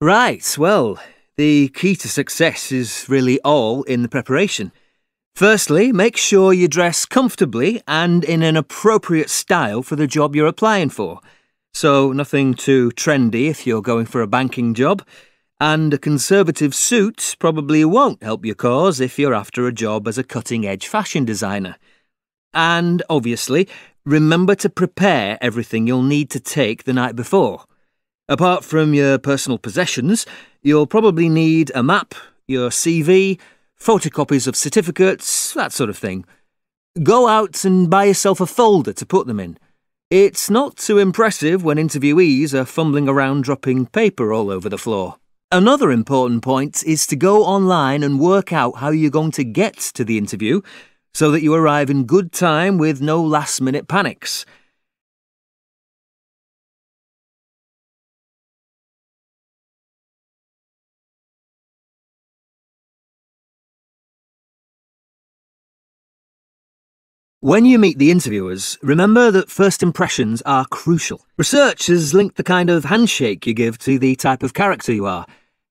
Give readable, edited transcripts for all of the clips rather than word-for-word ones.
Right, well, the key to success is really all in the preparation. Firstly, make sure you dress comfortably and in an appropriate style for the job you're applying for. So, nothing too trendy if you're going for a banking job, and a conservative suit probably won't help your cause if you're after a job as a cutting-edge fashion designer. And, obviously, remember to prepare everything you'll need to take the night before. Apart from your personal possessions, you'll probably need a map, your CV, photocopies of certificates, that sort of thing. Go out and buy yourself a folder to put them in. It's not too impressive when interviewees are fumbling around dropping paper all over the floor. Another important point is to go online and work out how you're going to get to the interview so that you arrive in good time with no last-minute panics. When you meet the interviewers, remember that first impressions are crucial. Research has linked the kind of handshake you give to the type of character you are.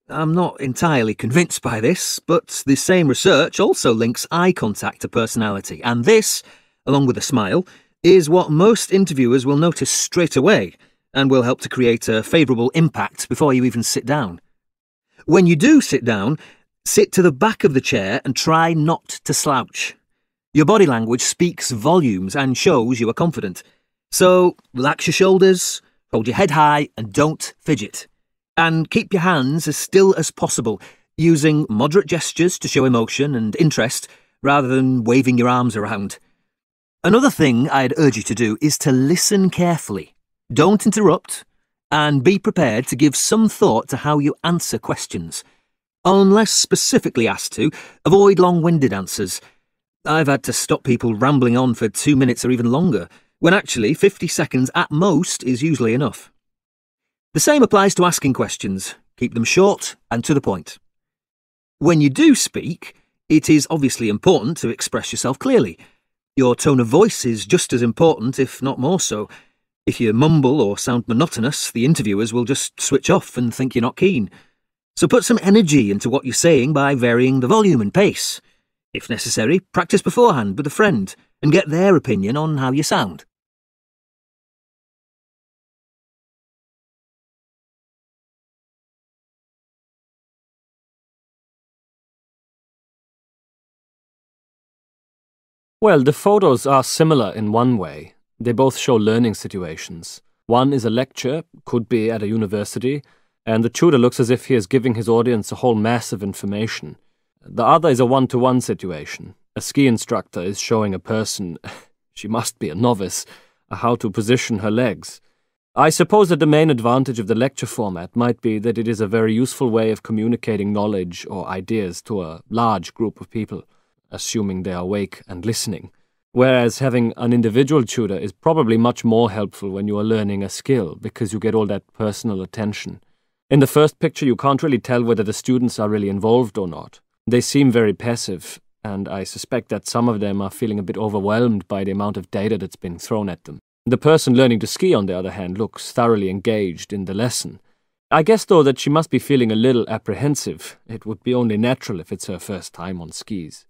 I'm not entirely convinced by this, but the same research also links eye contact to personality, and this, along with a smile, is what most interviewers will notice straight away and will help to create a favourable impact before you even sit down. When you do sit down, sit to the back of the chair and try not to slouch. Your body language speaks volumes and shows you are confident. So, relax your shoulders, hold your head high and don't fidget. And keep your hands as still as possible, using moderate gestures to show emotion and interest rather than waving your arms around. Another thing I'd urge you to do is to listen carefully. Don't interrupt, and be prepared to give some thought to how you answer questions. Unless specifically asked to, avoid long-winded answers. I've had to stop people rambling on for 2 minutes or even longer, when actually 50 seconds at most is usually enough. The same applies to asking questions. Keep them short and to the point. When you do speak, it is obviously important to express yourself clearly. Your tone of voice is just as important, if not more so. If you mumble or sound monotonous, the interviewers will just switch off and think you're not keen. So put some energy into what you're saying by varying the volume and pace. If necessary, practice beforehand with a friend and get their opinion on how you sound. Well, the photos are similar in one way. They both show learning situations. One is a lecture, could be at a university, and the tutor looks as if he is giving his audience a whole mass of information. The other is a one-to-one situation. A ski instructor is showing a person, she must be a novice, how to position her legs. I suppose that the main advantage of the lecture format might be that it is a very useful way of communicating knowledge or ideas to a large group of people, assuming they are awake and listening. Whereas having an individual tutor is probably much more helpful when you are learning a skill, because you get all that personal attention. In the first picture, you can't really tell whether the students are really involved or not. They seem very passive, and I suspect that some of them are feeling a bit overwhelmed by the amount of data that's been thrown at them. The person learning to ski, on the other hand, looks thoroughly engaged in the lesson. I guess, though, that she must be feeling a little apprehensive. It would be only natural if it's her first time on skis.